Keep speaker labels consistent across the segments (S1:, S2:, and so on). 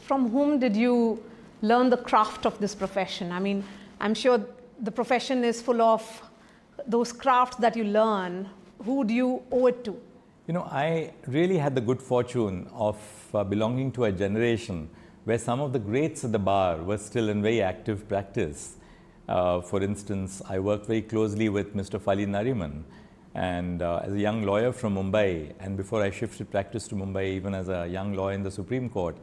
S1: from whom did you learn the craft of this profession? I mean, I'm sure the profession is full of those crafts that you learn. Who do you owe it to?
S2: You know, I really had the good fortune of belonging to a generation where some of the greats at the bar were still in very active practice. For instance, I worked very closely with Mr. Fali Nariman, and as a young lawyer from Mumbai, and before I shifted practice to Mumbai, even as a young lawyer in the Supreme Court,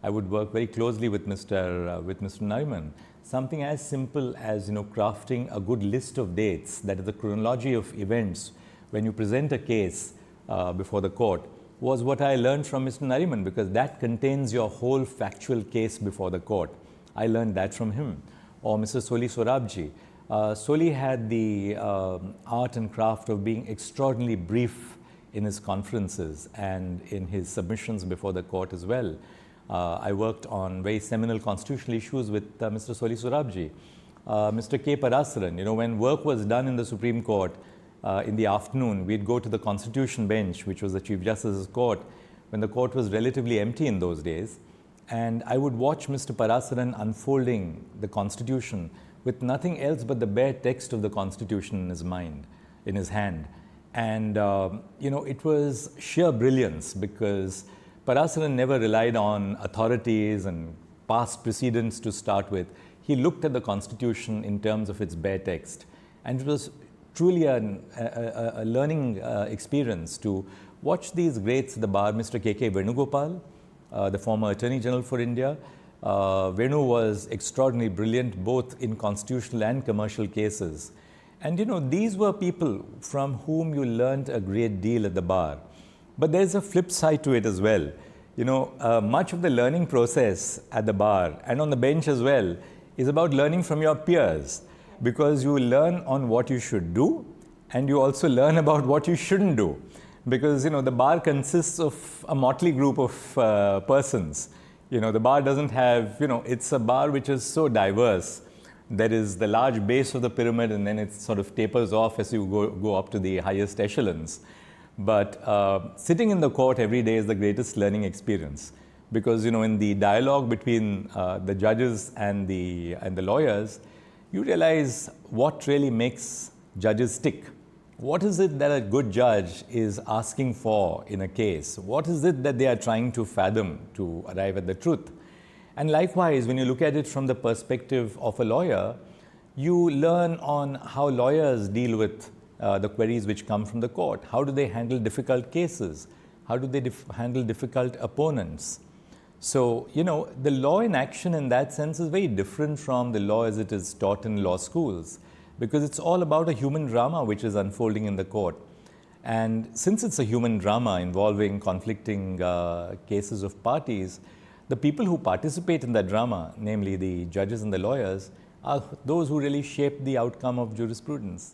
S2: I would work very closely with Mr. Nariman. Something as simple as, crafting a good list of dates, that is the chronology of events when you present a case before the court, was what I learned from Mr. Nariman, because that contains your whole factual case before the court. I learned that from him. Or Mr. Soli Sorabji. Soli had the art and craft of being extraordinarily brief in his conferences and in his submissions before the court as well. I worked on very seminal constitutional issues with Mr. Soli Sorabji. Mr. K. Parasaran, when work was done in the Supreme Court in the afternoon, we'd go to the Constitution bench, which was the Chief Justice's court, when the court was relatively empty in those days. And I would watch Mr. Parasaran unfolding the Constitution with nothing else but the bare text of the Constitution in his mind, in his hand. And, it was sheer brilliance, because Parasaran never relied on authorities and past precedents to start with. He looked at the Constitution in terms of its bare text. And it was truly a learning experience to watch these greats at the bar. Mr. K.K. Venugopal, the former Attorney General for India. Venu was extraordinarily brilliant both in constitutional and commercial cases. And these were people from whom you learned a great deal at the bar. But there's a flip side to it as well. Much of the learning process at the bar and on the bench as well is about learning from your peers, because you learn on what you should do and you also learn about what you shouldn't do. Because, the bar consists of a motley group of persons. The bar doesn't have, it's a bar which is so diverse. There is the large base of the pyramid, and then it sort of tapers off as you go up to the highest echelons. But sitting in the court every day is the greatest learning experience. Because, in the dialogue between the judges and the lawyers, you realize what really makes judges tick. What is it that a good judge is asking for in a case? What is it that they are trying to fathom to arrive at the truth? And likewise, when you look at it from the perspective of a lawyer, you learn on how lawyers deal with the queries which come from the court. How do they handle difficult cases? How do they handle difficult opponents? So, the law in action in that sense is very different from the law as it is taught in law schools, because it's all about a human drama which is unfolding in the court. And since it's a human drama involving conflicting cases of parties, the people who participate in that drama, namely the judges and the lawyers, are those who really shape the outcome of jurisprudence.